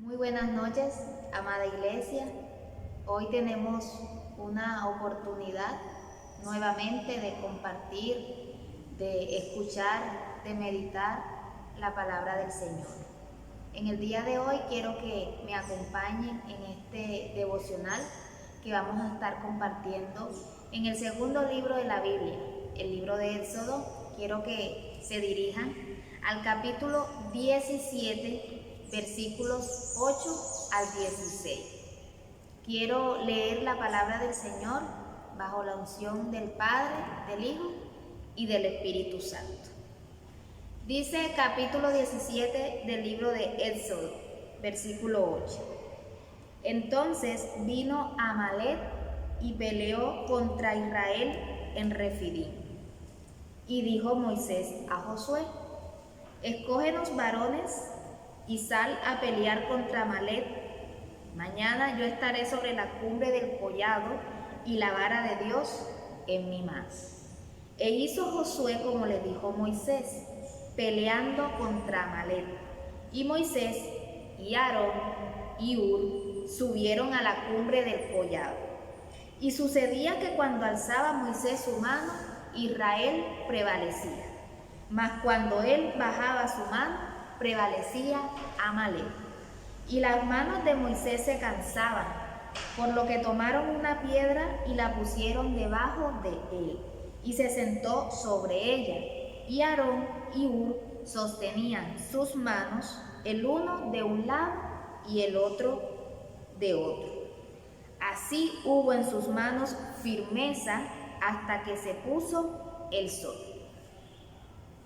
Muy buenas noches, amada iglesia. Hoy tenemos una oportunidad nuevamente de compartir, de escuchar, de meditar la palabra del Señor. En el día de hoy quiero que me acompañen en este devocional que vamos a estar compartiendo en el segundo libro de la Biblia, el libro de Éxodo. Quiero que se dirijan al capítulo 17, versículos 8 al 16. Quiero leer la palabra del Señor bajo la unción del Padre, del Hijo y del Espíritu Santo. Dice capítulo 17 del libro de Éxodo, versículo 8. Entonces vino Amalec y peleó contra Israel en Refidim. Y dijo Moisés a Josué: escógenos varones y sal a pelear contra Amalec. Mañana yo estaré sobre la cumbre del collado y la vara de Dios en mi mano. E hizo Josué como le dijo Moisés, peleando contra Amalec. Y Moisés y Aarón y Hur subieron a la cumbre del collado. Y sucedía que cuando alzaba Moisés su mano, Israel prevalecía. Mas cuando él bajaba su mano, prevalecía Amalec. Y las manos de Moisés se cansaban, por lo que tomaron una piedra y la pusieron debajo de él, y se sentó sobre ella. Y Aarón y Hur sostenían sus manos, el uno de un lado y el otro de otro. Así hubo en sus manos firmeza hasta que se puso el sol.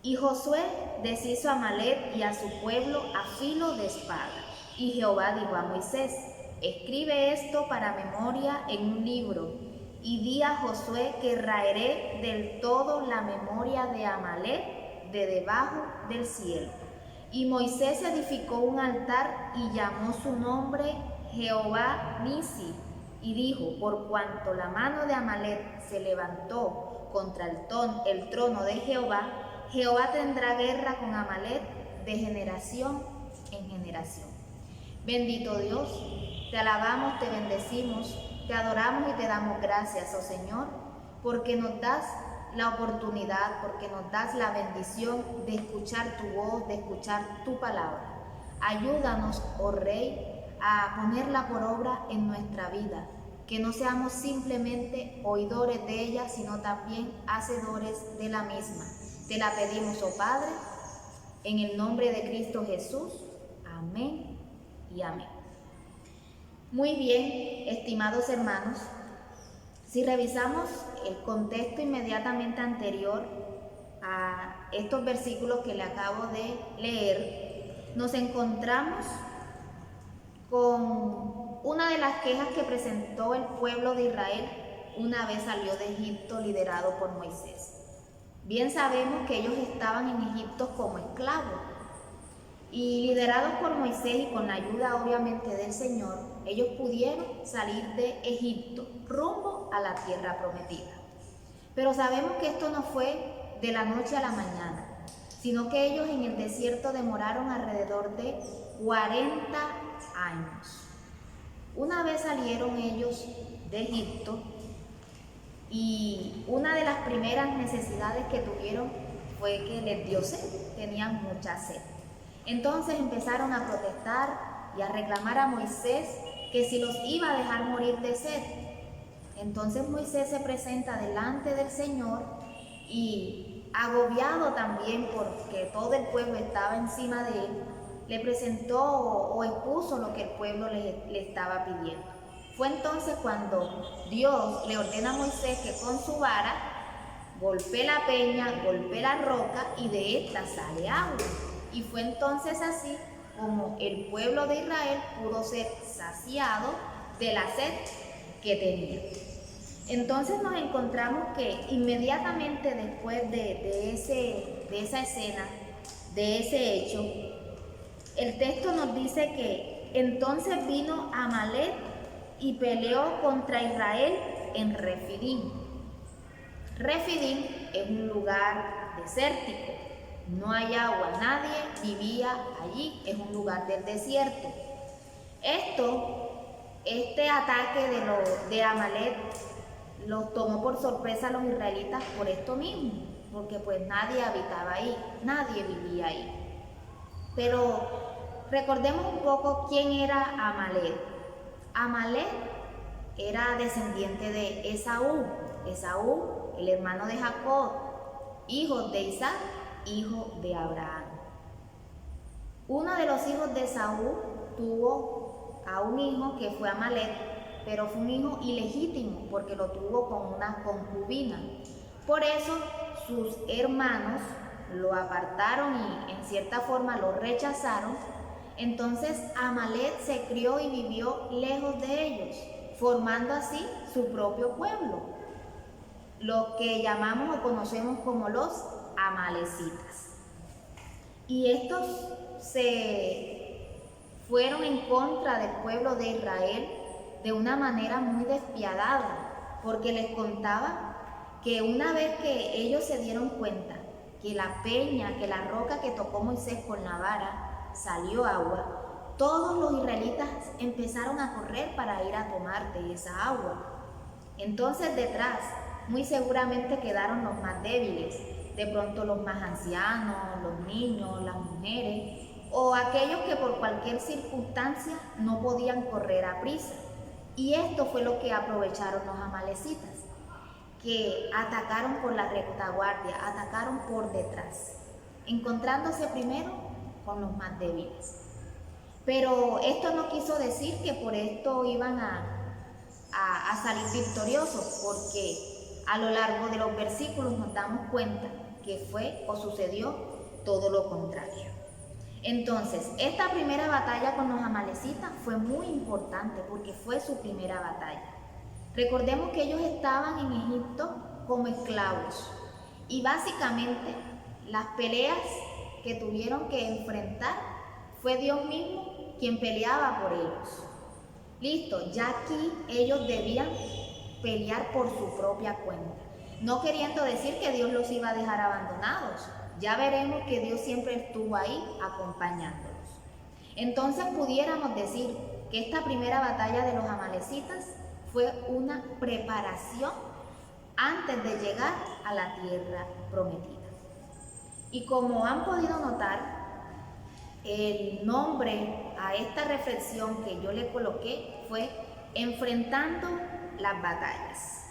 Y Josué deshizo a Amalec y a su pueblo a filo de espada. Y Jehová dijo a Moisés: escribe esto para memoria en un libro, y di a Josué que raeré del todo la memoria de Amalec de debajo del cielo. Y Moisés edificó un altar y llamó su nombre Jehová Nisi, y dijo: por cuanto la mano de Amalec se levantó contra el trono de Jehová, Jehová tendrá guerra con Amalec de generación en generación. Bendito Dios, te alabamos, te bendecimos, te adoramos y te damos gracias, oh Señor, porque nos das la oportunidad, porque nos das la bendición de escuchar tu voz, de escuchar tu palabra. Ayúdanos, oh Rey, a ponerla por obra en nuestra vida, que no seamos simplemente oidores de ella, sino también hacedores de la misma. Te la pedimos, oh Padre, en el nombre de Cristo Jesús. Amén y amén. Muy bien, estimados hermanos, si revisamos el contexto inmediatamente anterior a estos versículos que le acabo de leer, nos encontramos con una de las quejas que presentó el pueblo de Israel una vez salió de Egipto liderado por Moisés. Bien sabemos que ellos estaban en Egipto como esclavos y liderados por Moisés y con la ayuda obviamente del Señor, ellos pudieron salir de Egipto rumbo a la tierra prometida. Pero sabemos que esto no fue de la noche a la mañana, sino que ellos en el desierto demoraron alrededor de 40 años. Una vez salieron ellos de Egipto, y una de las primeras necesidades que tuvieron fue que les dio sed, tenían mucha sed. Entonces empezaron a protestar y a reclamar a Moisés que si los iba a dejar morir de sed. Entonces Moisés se presenta delante del Señor y, agobiado también porque todo el pueblo estaba encima de él, le presentó o expuso lo que el pueblo le estaba pidiendo. Fue entonces cuando Dios le ordena a Moisés que con su vara golpee la peña, golpee la roca y de esta sale agua. Y fue entonces así como el pueblo de Israel pudo ser saciado de la sed que tenía. Entonces nos encontramos que inmediatamente después de esa escena, de ese hecho, el texto nos dice que entonces vino Amalec y peleó contra Israel en Refidim. Refidim es un lugar desértico, no hay agua, nadie vivía allí, es un lugar del desierto. Este ataque de Amalek los tomó por sorpresa a los israelitas por esto mismo, porque pues nadie habitaba ahí, nadie vivía ahí. Pero recordemos un poco quién era Amalek. Amalek era descendiente de Esaú. Esaú, el hermano de Jacob, hijo de Isaac, hijo de Abraham. Uno de los hijos de Esaú tuvo a un hijo que fue Amalek, pero fue un hijo ilegítimo porque lo tuvo con una concubina. Por eso sus hermanos lo apartaron y en cierta forma lo rechazaron. Entonces Amalek se crió y vivió lejos de ellos, formando así su propio pueblo, lo que llamamos o conocemos como los amalecitas. Y estos se fueron en contra del pueblo de Israel de una manera muy despiadada, porque les contaba que una vez que ellos se dieron cuenta que la peña, que la roca que tocó Moisés con la vara salió agua, todos los israelitas empezaron a correr para ir a tomar de esa agua. Entonces detrás muy seguramente quedaron los más débiles, de pronto los más ancianos, los niños, las mujeres o aquellos que por cualquier circunstancia no podían correr a prisa. Y esto fue lo que aprovecharon los amalecitas, que atacaron por la retaguardia, atacaron por detrás, encontrándose primero con los más débiles. Pero esto no quiso decir que por esto iban a salir victoriosos, porque a lo largo de los versículos nos damos cuenta que fue o sucedió todo lo contrario. Entonces, esta primera batalla con los amalecitas fue muy importante porque fue su primera batalla. Recordemos que ellos estaban en Egipto como esclavos y básicamente las peleas que tuvieron que enfrentar fue Dios mismo quien peleaba por ellos. Listo, ya aquí ellos debían pelear por su propia cuenta, no queriendo decir que Dios los iba a dejar abandonados. Ya veremos que Dios siempre estuvo ahí acompañándolos. Entonces pudiéramos decir que esta primera batalla de los amalecitas fue una preparación antes de llegar a la tierra prometida. Y como han podido notar, el nombre a esta reflexión que yo le coloqué fue Enfrentando las batallas.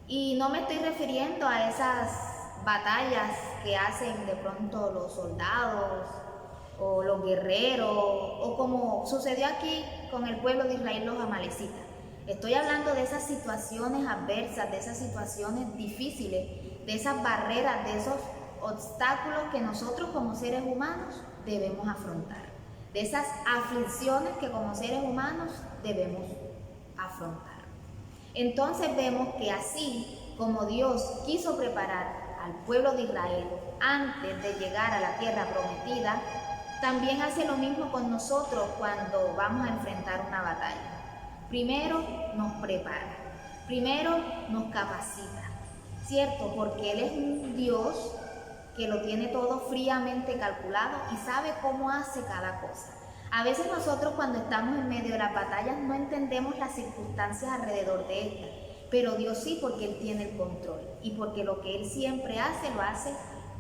Y no me estoy refiriendo a esas batallas que hacen de pronto los soldados o los guerreros, o como sucedió aquí con el pueblo de Israel, los amalecitas. Estoy hablando de esas situaciones adversas, de esas situaciones difíciles, de esas barreras, de esos obstáculos que nosotros como seres humanos debemos afrontar, de esas aflicciones que como seres humanos debemos afrontar. Entonces vemos que así como Dios quiso preparar al pueblo de Israel antes de llegar a la tierra prometida, también hace lo mismo con nosotros cuando vamos a enfrentar una batalla. Primero nos prepara, primero nos capacita, ¿cierto? Porque Él es un Dios que lo tiene todo fríamente calculado y sabe cómo hace cada cosa. A veces nosotros cuando estamos en medio de las batallas no entendemos las circunstancias alrededor de estas, pero Dios sí, porque Él tiene el control y porque lo que Él siempre hace, lo hace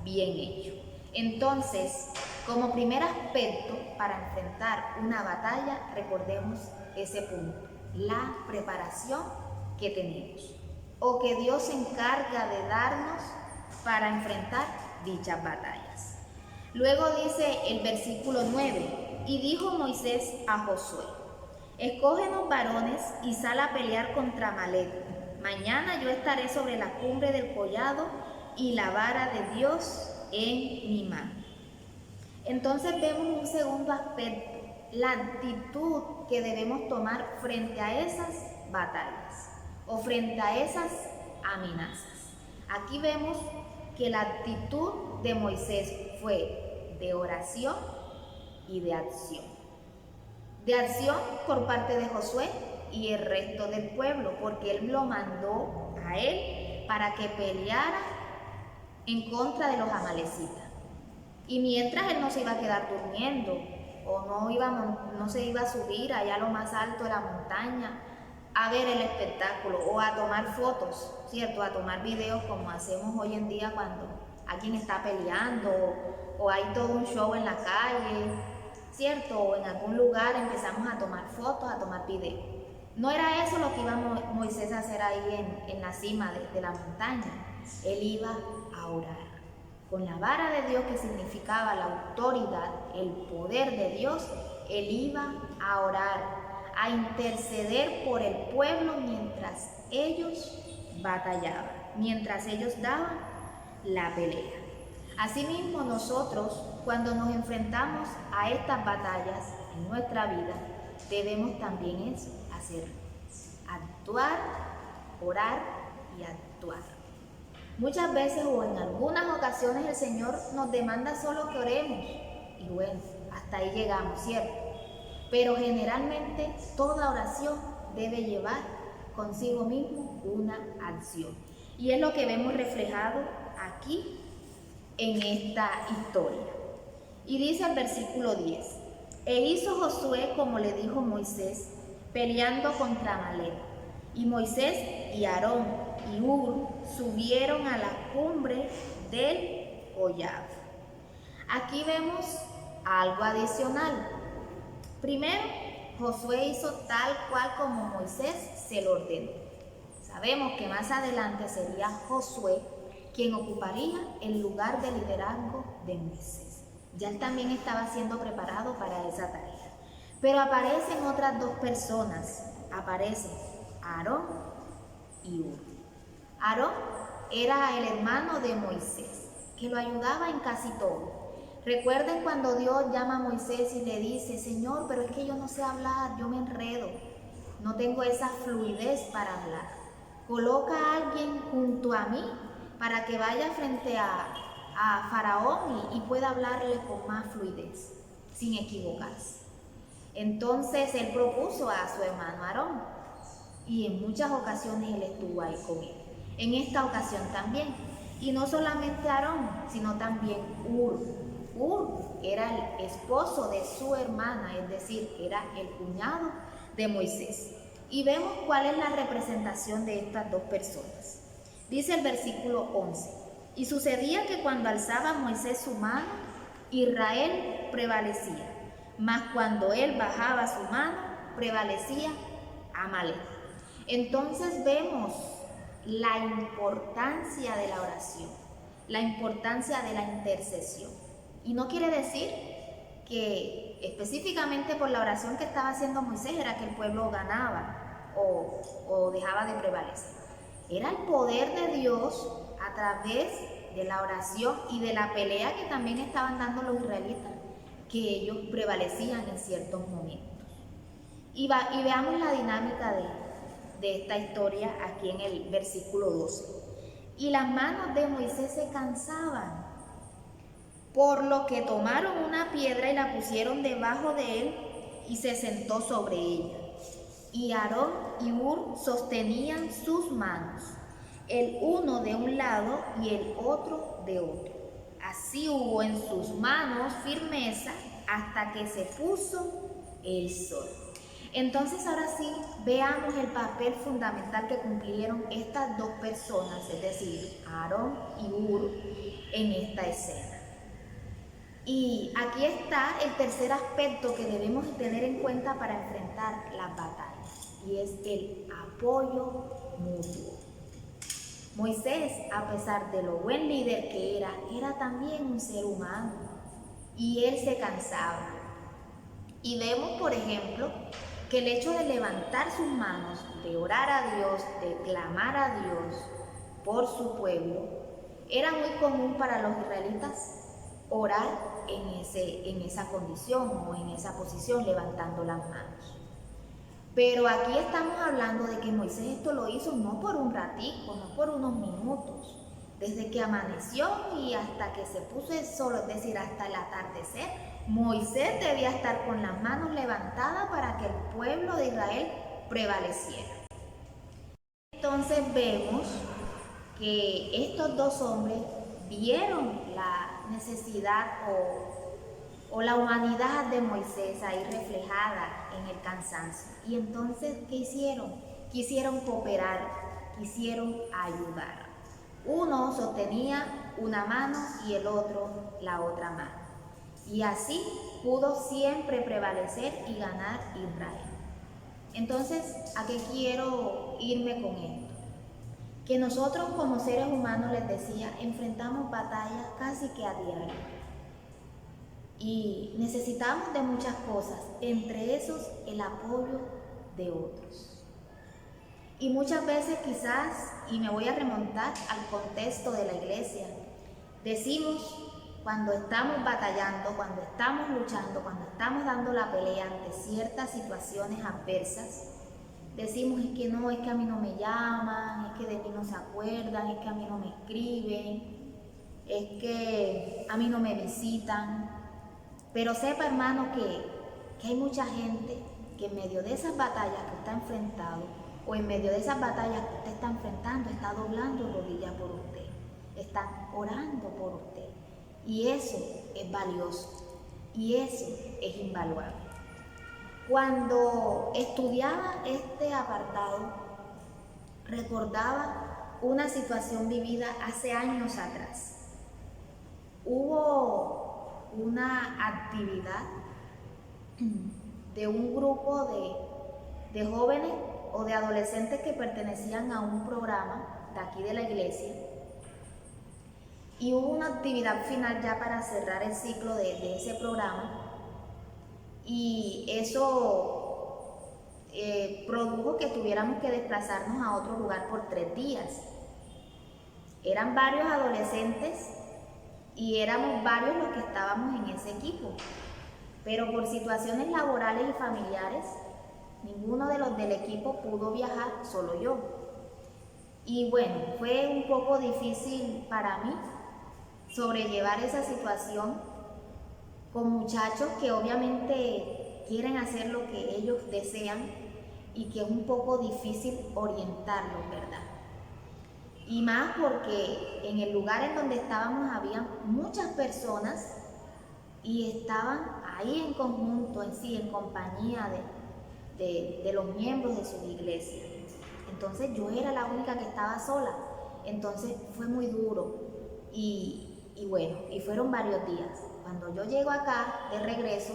bien hecho. Entonces, como primer aspecto para enfrentar una batalla, recordemos ese punto, la preparación que tenemos o que Dios se encarga de darnos para enfrentar dichas batallas. Luego dice el versículo 9, y dijo Moisés a Josué, escógenos varones y sal a pelear contra Amalek. Mañana yo estaré sobre la cumbre del collado y la vara de Dios en mi mano. Entonces vemos un segundo aspecto, la actitud que debemos tomar frente a esas batallas o frente a esas amenazas. Aquí vemos que la actitud de Moisés fue de oración y de acción. De acción por parte de Josué y el resto del pueblo, porque Él lo mandó a él para que peleara en contra de los amalecitas. Y mientras Él no se iba a quedar durmiendo, o no se iba a subir allá a lo más alto de la montaña a ver el espectáculo o a tomar fotos, ¿cierto? A tomar videos como hacemos hoy en día cuando alguien está peleando o hay todo un show en la calle, ¿cierto? O en algún lugar empezamos a tomar fotos, a tomar videos. No era eso lo que iba Moisés a hacer ahí en la cima de la montaña. Él iba a orar. Con la vara de Dios, que significaba la autoridad, el poder de Dios, él iba a orar, a interceder por el pueblo mientras ellos batallaban, mientras ellos daban la pelea. Asimismo, nosotros, cuando nos enfrentamos a estas batallas en nuestra vida, debemos también eso, hacerlo. Actuar, orar y actuar. Muchas veces o en algunas ocasiones el Señor nos demanda solo que oremos y bueno, hasta ahí llegamos, ¿cierto? Pero generalmente toda oración debe llevar consigo mismo una acción. Y es lo que vemos reflejado aquí en esta historia. Y dice el versículo 10, e hizo Josué como le dijo Moisés, peleando contra Amalec. Y Moisés y Aarón y Hur subieron a la cumbre del collado. Aquí vemos algo adicional. Primero, Josué hizo tal cual como Moisés se lo ordenó. Sabemos que más adelante sería Josué quien ocuparía el lugar de liderazgo de Moisés. Ya él también estaba siendo preparado para esa tarea. Pero aparecen otras dos personas, aparecen Aarón y Hur. Aarón era el hermano de Moisés, que lo ayudaba en casi todo. Recuerden cuando Dios llama a Moisés y le dice, Señor, pero es que yo no sé hablar, yo me enredo, no tengo esa fluidez para hablar. Coloca a alguien junto a mí para que vaya frente a Faraón y pueda hablarle con más fluidez, sin equivocarse. Entonces él propuso a su hermano Aarón. Y en muchas ocasiones él estuvo ahí con él. En esta ocasión también. Y no solamente Aarón, sino también Hur. Hur era el esposo de su hermana, es decir, era el cuñado de Moisés. Y vemos cuál es la representación de estas dos personas. Dice el versículo 11. Y sucedía que cuando alzaba Moisés su mano, Israel prevalecía. Mas cuando él bajaba su mano, prevalecía Amalec. Entonces vemos la importancia de la oración, la importancia de la intercesión. Y no quiere decir que específicamente por la oración que estaba haciendo Moisés era que el pueblo ganaba o dejaba de prevalecer. Era el poder de Dios a través de la oración y de la pelea que también estaban dando los israelitas, que ellos prevalecían en ciertos momentos. Y veamos la dinámica de esta historia aquí en el versículo 12. Y las manos de Moisés se cansaban, por lo que tomaron una piedra y la pusieron debajo de él y se sentó sobre ella. Y Aarón y Hur sostenían sus manos, el uno de un lado y el otro de otro. Así hubo en sus manos firmeza hasta que se puso el sol. Entonces ahora sí veamos el papel fundamental que cumplieron estas dos personas, es decir, Aarón y Hur, en esta escena. Y aquí está el tercer aspecto que debemos tener en cuenta para enfrentar las batallas, y es el apoyo mutuo. Moisés, a pesar de lo buen líder que era también un ser humano, y él se cansaba. Y vemos, por ejemplo, que el hecho de levantar sus manos, de orar a Dios, de clamar a Dios por su pueblo, era muy común para los israelitas orar en esa condición o en esa posición, levantando las manos. Pero aquí estamos hablando de que Moisés esto lo hizo no por un ratico, no por unos minutos, desde que amaneció y hasta que se puso el sol, es decir, hasta el atardecer. Moisés debía estar con las manos levantadas para que el pueblo de Israel prevaleciera. Entonces vemos que estos dos hombres vieron la necesidad o la humanidad de Moisés ahí reflejada en el cansancio. Y entonces, ¿qué hicieron? Quisieron cooperar, quisieron ayudar. Uno sostenía una mano y el otro la otra mano. Y así pudo siempre prevalecer y ganar Israel. Entonces, ¿a qué quiero irme con esto? Que nosotros como seres humanos, les decía, enfrentamos batallas casi que a diario. Y necesitamos de muchas cosas, entre esos el apoyo de otros. Y muchas veces quizás, y me voy a remontar al contexto de la iglesia, decimos cuando estamos batallando, cuando estamos luchando, cuando estamos dando la pelea ante ciertas situaciones adversas, decimos es que a mí no me llaman, es que de mí no se acuerdan, es que a mí no me escriben, es que a mí no me visitan. Pero sepa, hermano, que hay mucha gente que en medio de esas batallas que está enfrentando, o en medio de esas batallas que usted está enfrentando, está doblando rodillas por usted, están orando por usted. Y eso es valioso, y eso es invaluable. Cuando estudiaba este apartado, recordaba una situación vivida hace años atrás. Hubo una actividad de un grupo de jóvenes o de adolescentes que pertenecían a un programa de aquí de la iglesia, y hubo una actividad final ya para cerrar el ciclo de ese programa, y eso produjo que tuviéramos que desplazarnos a otro lugar por 3 días. Eran varios adolescentes y éramos varios los que estábamos en ese equipo, pero por situaciones laborales y familiares, ninguno de los del equipo pudo viajar, solo yo. Y bueno, fue un poco difícil para mí sobrellevar esa situación con muchachos que obviamente quieren hacer lo que ellos desean y que es un poco difícil orientarlos, ¿verdad? Y más porque en el lugar en donde estábamos había muchas personas y estaban ahí en conjunto, en compañía de los miembros de sus iglesias. Entonces yo era la única que estaba sola, entonces fue muy duro y bueno, y fueron varios días. Cuando yo llego acá de regreso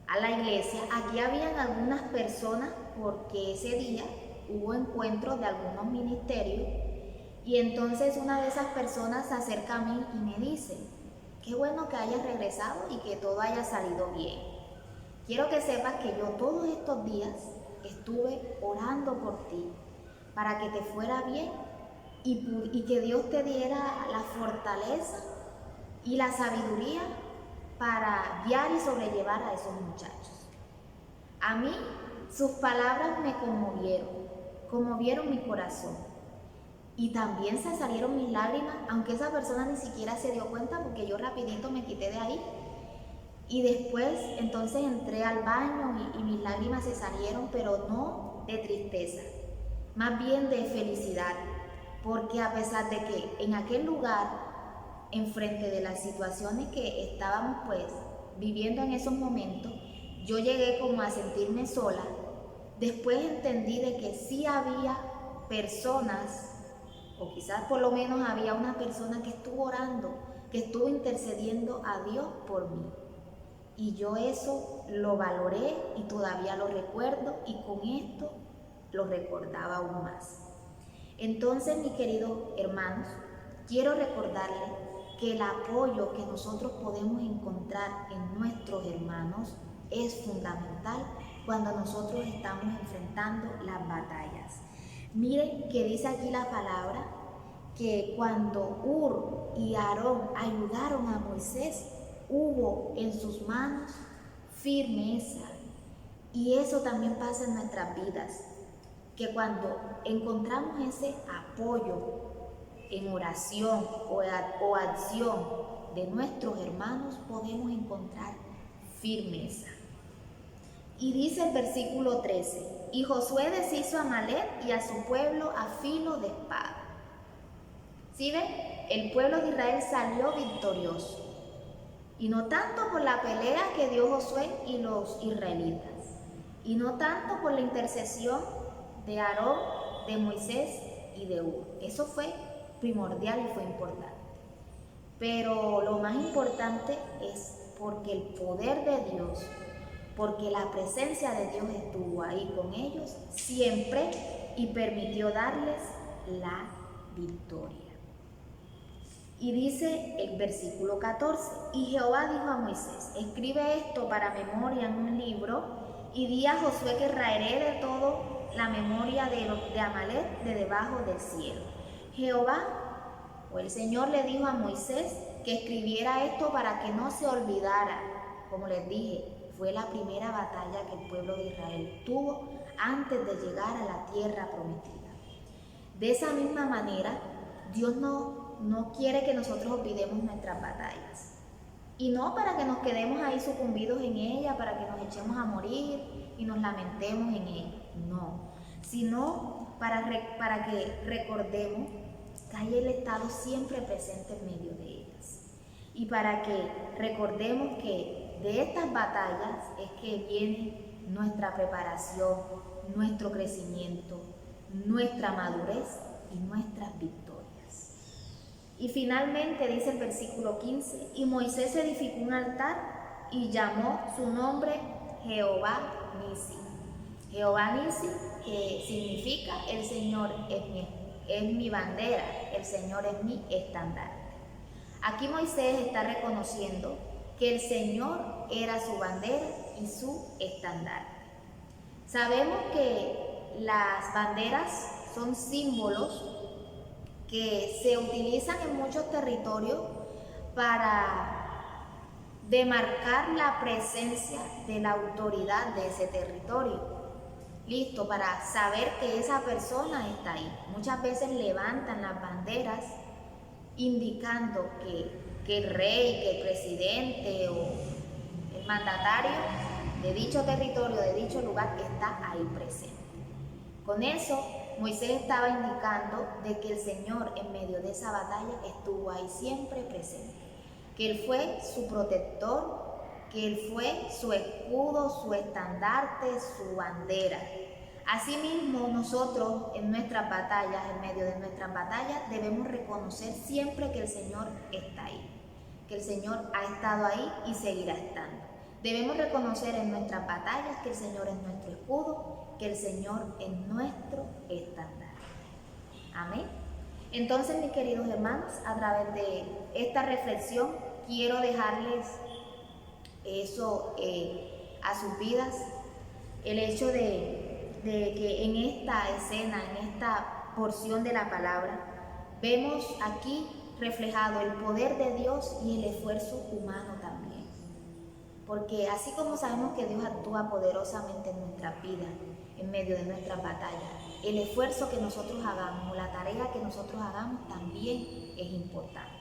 a la iglesia, aquí habían algunas personas porque ese día hubo encuentros de algunos ministerios, y entonces una de esas personas se acerca a mí y me dice: qué bueno que hayas regresado y que todo haya salido bien. Quiero que sepas que yo todos estos días estuve orando por ti para que te fuera bien y que Dios te diera la fortaleza y la sabiduría para guiar y sobrellevar a esos muchachos. A mí sus palabras me conmovieron mi corazón, y también se salieron mis lágrimas, aunque esa persona ni siquiera se dio cuenta porque yo rapidito me quité de ahí. Y después entonces entré al baño y mis lágrimas se salieron, pero no de tristeza, más bien de felicidad, porque a pesar de que en aquel lugar, enfrente de las situaciones que estábamos pues viviendo en esos momentos, yo llegué como a sentirme sola, después entendí de que sí había personas, o quizás por lo menos había una persona que estuvo orando, que estuvo intercediendo a Dios por mí. Y yo eso lo valoré y todavía lo recuerdo, y con esto lo recordaba aún más. Entonces, mis queridos hermanos, quiero recordarles que el apoyo que nosotros podemos encontrar en nuestros hermanos es fundamental cuando nosotros estamos enfrentando las batallas. Miren que dice aquí la palabra que cuando Hur y Aarón ayudaron a Moisés, hubo en sus manos firmeza. Y eso también pasa en nuestras vidas, que cuando encontramos ese apoyo en oración o acción de nuestros hermanos, podemos encontrar firmeza. Y dice el versículo 13: y Josué deshizo a Amalec y a su pueblo a filo de espada. ¿Sí ven? El pueblo de Israel salió victorioso. Y no tanto por la pelea que dio Josué y los israelitas, y no tanto por la intercesión de Aarón, de Moisés y de Hur. Eso fue primordial y fue importante. Pero lo más importante es porque el poder de Dios, porque la presencia de Dios estuvo ahí con ellos siempre y permitió darles la victoria. Y dice el versículo 14, y Jehová dijo a Moisés, escribe esto para memoria en un libro y di a Josué que raeré de todo la memoria de Amalek de debajo del cielo. Jehová, o el Señor, le dijo a Moisés que escribiera esto para que no se olvidara. Como les dije, fue la primera batalla que el pueblo de Israel tuvo antes de llegar a la tierra prometida. De esa misma manera, Dios no quiere que nosotros olvidemos nuestras batallas. Y no para que nos quedemos ahí sucumbidos en ella, para que nos echemos a morir y nos lamentemos en ella. No, sino para que recordemos que hay el estado siempre presente en medio de ellas. Y para que recordemos que de estas batallas es que viene nuestra preparación, nuestro crecimiento, nuestra madurez y nuestras victorias. Y finalmente dice el versículo 15, y Moisés edificó un altar y llamó su nombre Jehová Nisi. Jehová Nisi, que significa el Señor es mi bandera, el Señor es mi estandarte. Aquí Moisés está reconociendo que el Señor era su bandera y su estandarte. Sabemos que las banderas son símbolos que se utilizan en muchos territorios para demarcar la presencia de la autoridad de ese territorio. Listo, para saber que esa persona está ahí. Muchas veces levantan las banderas indicando que el rey, que el presidente o el mandatario de dicho territorio, de dicho lugar, está ahí presente. Con eso, Moisés estaba indicando de que el Señor en medio de esa batalla estuvo ahí siempre presente, que Él fue su protector, que Él fue su escudo, su estandarte, su bandera. Asimismo, nosotros en nuestras batallas, en medio de nuestras batallas, debemos reconocer siempre que el Señor está ahí, que el Señor ha estado ahí y seguirá estando. Debemos reconocer en nuestras batallas que el Señor es nuestro escudo, que el Señor es nuestro estandarte. Amén. Entonces, mis queridos hermanos, a través de esta reflexión quiero dejarles eso a sus vidas, el hecho de que en esta escena, en esta porción de la palabra, vemos aquí reflejado el poder de Dios y el esfuerzo humano también. Porque así como sabemos que Dios actúa poderosamente en nuestras vidas, en medio de nuestras batallas, el esfuerzo que nosotros hagamos, la tarea que nosotros hagamos también es importante.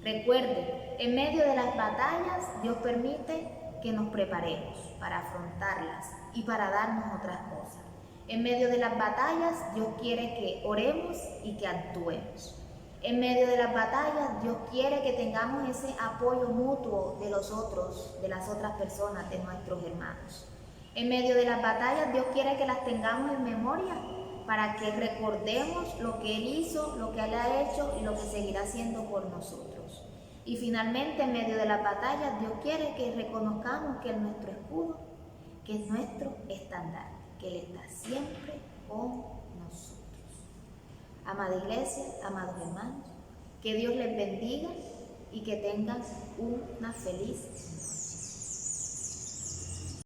Recuerden, en medio de las batallas, Dios permite que nos preparemos para afrontarlas y para darnos otras cosas. En medio de las batallas, Dios quiere que oremos y que actuemos. En medio de las batallas, Dios quiere que tengamos ese apoyo mutuo de los otros, de las otras personas, de nuestros hermanos. En medio de las batallas, Dios quiere que las tengamos en memoria para que recordemos lo que Él hizo, lo que Él ha hecho y lo que seguirá haciendo por nosotros. Y finalmente, en medio de las batallas, Dios quiere que reconozcamos que Él es nuestro escudo, que es nuestro estandarte, que Él está siempre con nosotros. Amada iglesia, amados hermanos, que Dios les bendiga y que tengan una feliz noche.